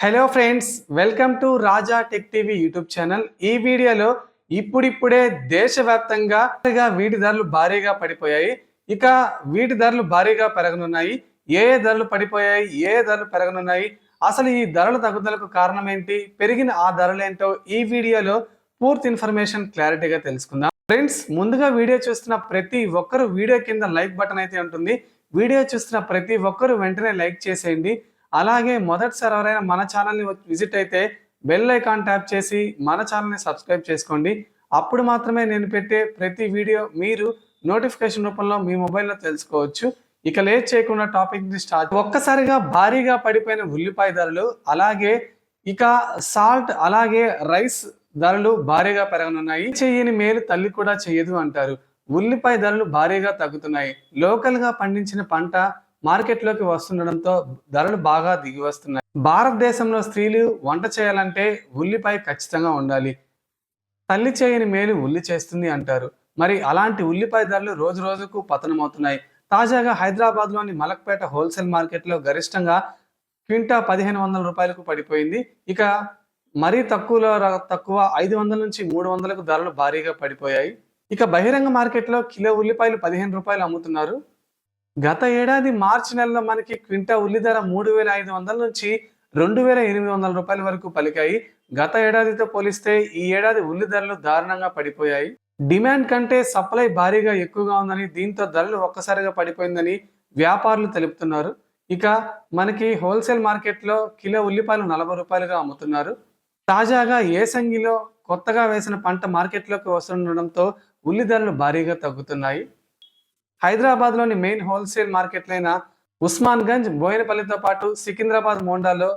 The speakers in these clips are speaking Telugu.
Hello friends, welcome to Raja tech TV YouTube channel. ఈ వీడియోలో ఇప్పుడిప్పుడే దేశవ్యాప్తంగా వీటి ధరలు భారీగా పడిపోయాయి. ఇక వీటి ధరలు భారీగా పెరగనున్నాయి. ఏ ధరలు పడిపోయాయి, ఏ ధరలు పెరగనున్నాయి, అసలు ఈ ధరల తగ్గుదలకు కారణం ఏంటి, పెరిగిన ఆ ధరలేంటో ఈ వీడియోలో పూర్తి ఇన్ఫర్మేషన్ క్లారిటీగా తెలుసుకుందాం. ఫ్రెండ్స్, ముందుగా వీడియో చూస్తున్న ప్రతి ఒక్కరు వీడియో కింద లైక్ బటన్ అయితే ఉంటుంది. వీడియో చూస్తున్న ప్రతి ఒక్కరు వెంటనే లైక్ చేసేయండి. అలాగే మొదటిసారి ఎవరైనా మన ఛానల్ని విజిట్ అయితే బెల్ ఐకాన్ ట్యాప్ చేసి మన ఛానల్ని సబ్స్క్రైబ్ చేసుకోండి. అప్పుడు మాత్రమే నేను పెట్టే ప్రతి వీడియో మీరు నోటిఫికేషన్ రూపంలో మీ మొబైల్లో తెలుసుకోవచ్చు. ఇక లేట్ చేయకుండా టాపిక్ని స్టార్ట్. ఒక్కసారిగా భారీగా పడిపోయిన ఉల్లిపాయ ధరలు, అలాగే ఇక సాల్ట్, అలాగే రైస్ ధరలు భారీగా పెరగనున్నాయి. చెయ్యని మేలు తల్లి కూడా చెయ్యదు అంటారు. ఉల్లిపాయ ధరలు భారీగా తగ్గుతున్నాయి. లోకల్గా పండించిన పంట మార్కెట్లోకి వస్తుండడంతో ధరలు బాగా దిగి వస్తున్నాయి. భారతదేశంలో స్త్రీలు వంట చేయాలంటే ఉల్లిపాయ ఖచ్చితంగా ఉండాలి. తల్లి చేయని మేలు ఉల్లి చేస్తుంది అంటారు. మరి అలాంటి ఉల్లిపాయ ధరలు రోజు రోజుకు పతనమవుతున్నాయి. తాజాగా హైదరాబాద్లోని మలక్పేట హోల్సేల్ మార్కెట్లో గరిష్టంగా క్వింటా 1500 రూపాయలకు పడిపోయింది. ఇక మరీ తక్కువ 500 నుంచి 300లకు ధరలు భారీగా పడిపోయాయి. ఇక బహిరంగ మార్కెట్లో కిలో ఉల్లిపాయలు 15 రూపాయలు అమ్ముతున్నారు. గత ఏడాది మార్చి నెలలో మనకి క్వింటా ఉల్లి ధర 3500 నుంచి 2800 రూపాయల వరకు పలికాయి. గత ఏడాదితో పోలిస్తే ఈ ఏడాది ఉల్లి ధరలు దారుణంగా పడిపోయాయి. డిమాండ్ కంటే సప్లై భారీగా ఎక్కువగా ఉందని, దీంతో ధరలు ఒక్కసారిగా పడిపోయిందని వ్యాపారులు తెలుపుతున్నారు. ఇక మనకి హోల్సేల్ మార్కెట్లో కిలో ఉల్లిపాయలు 40 రూపాయలుగా అమ్ముతున్నారు. తాజాగా ఏసంగిలో కొత్తగా వేసిన పంట మార్కెట్లోకి వస్తుండడంతో ఉల్లి ధరలు భారీగా తగ్గుతున్నాయి. హైదరాబాద్లోని మెయిన్ హోల్సేల్ మార్కెట్లైన ఉస్మాన్గంజ్, బోయినపల్లితో పాటు సికింద్రాబాద్, మోండాలో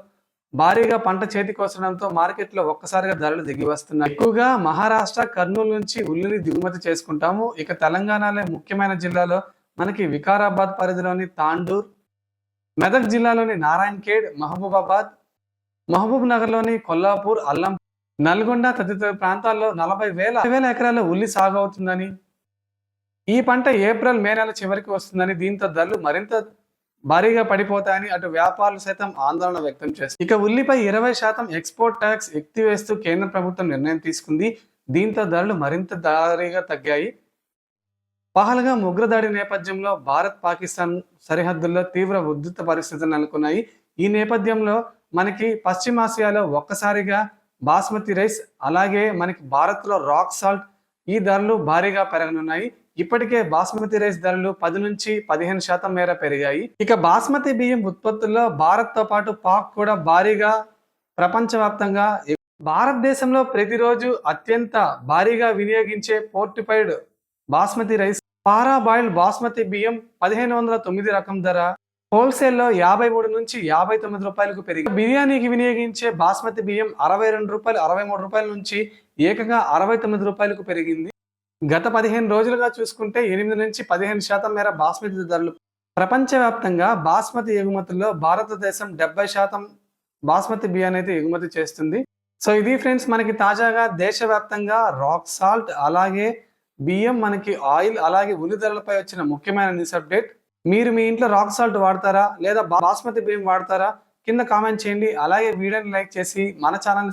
భారీగా పంట చేతికి వస్తుండడంతో మార్కెట్లో ఒక్కసారిగా ధరలు దిగి వస్తున్నాయి. ఎక్కువగా మహారాష్ట్ర, కర్నూలు నుంచి ఉల్లిని దిగుమతి చేసుకుంటాము. ఇక తెలంగాణలో ముఖ్యమైన జిల్లాలో మనకి వికారాబాద్ పరిధిలోని తాండూర్, మెదక్ జిల్లాలోని నారాయణఖేడ్, మహబూబాబాద్, మహబూబ్ నగర్లోని కొల్లాపూర్, అల్లం, నల్గొండ తదితర ప్రాంతాల్లో 40,000 ఎకరాల ఉల్లి సాగు అవుతుందని, ఈ పంట ఏప్రిల్, మే నెల చివరికి వస్తుందని, దీంతో ధరలు మరింత భారీగా పడిపోతాయని అటు వ్యాపారులు సైతం ఆందోళన వ్యక్తం చేస్తారు. ఇక ఉల్లిపై 20% ఎక్స్పోర్ట్ ట్యాక్స్ ఎత్తివేస్తూ కేంద్ర ప్రభుత్వం నిర్ణయం తీసుకుంది. దీంతో ధరలు మరింత భారీగా తగ్గాయి. పహల్గామ్ ఉగ్రదాడి నేపథ్యంలో భారత్, పాకిస్తాన్ సరిహద్దుల్లో తీవ్ర ఉద్రిక్త పరిస్థితులు నెలకొన్నాయి. ఈ నేపథ్యంలో మనకి పశ్చిమాసియాలో ఒక్కసారిగా బాస్మతి రైస్, అలాగే మనకి భారత్లో రాక్ సాల్ట్, ఈ ధరలు భారీగా పెరగనున్నాయి. ఇప్పటికే బాస్మతి రైస్ ధరలు 10 నుంచి 15% మేర పెరిగాయి. ఇక బాస్మతి బియ్యం ఉత్పత్తుల్లో భారత్తో పాటు పాక్ కూడా భారీగా ప్రపంచవ్యాప్తంగా భారతదేశంలో ప్రతిరోజు అత్యంత భారీగా వినియోగించే ఫోర్టిఫైడ్ బాస్మతి రైస్ పారా బాయిల్డ్ బాస్మతి బియ్యం 1509 రకం ధర హోల్సేల్లో 53 నుంచి 59 రూపాయలకు పెరిగి, బిర్యానీకి వినియోగించే బాస్మతి బియ్యం 62 రూపాయలు, 63 రూపాయల నుంచి ఏకంగా 69 రూపాయలకు పెరిగింది. గత 15 రోజులుగా చూసుకుంటే 8 నుంచి 15% మేర బాస్మతి ధరలు. ప్రపంచవ్యాప్తంగా బాస్మతి ఎగుమతుల్లో భారతదేశం 70% బాస్మతి బియ్యాన్ని అయితే ఎగుమతి చేస్తుంది. సో ఇది ఫ్రెండ్స్, మనకి తాజాగా దేశవ్యాప్తంగా రాక్ సాల్ట్, అలాగే బియ్యం, మనకి ఆయిల్, అలాగే ఉల్లి ధరలపై వచ్చిన ముఖ్యమైన న్యూస్ అప్డేట్. మీరు మీ ఇంట్లో రాక్ సాల్ట్ వాడతారా లేదా బాస్మతి బియ్యం వాడతారా? కింద కామెంట్ చేయండి. అలాగే వీడియోని లైక్ చేసి మన ఛానల్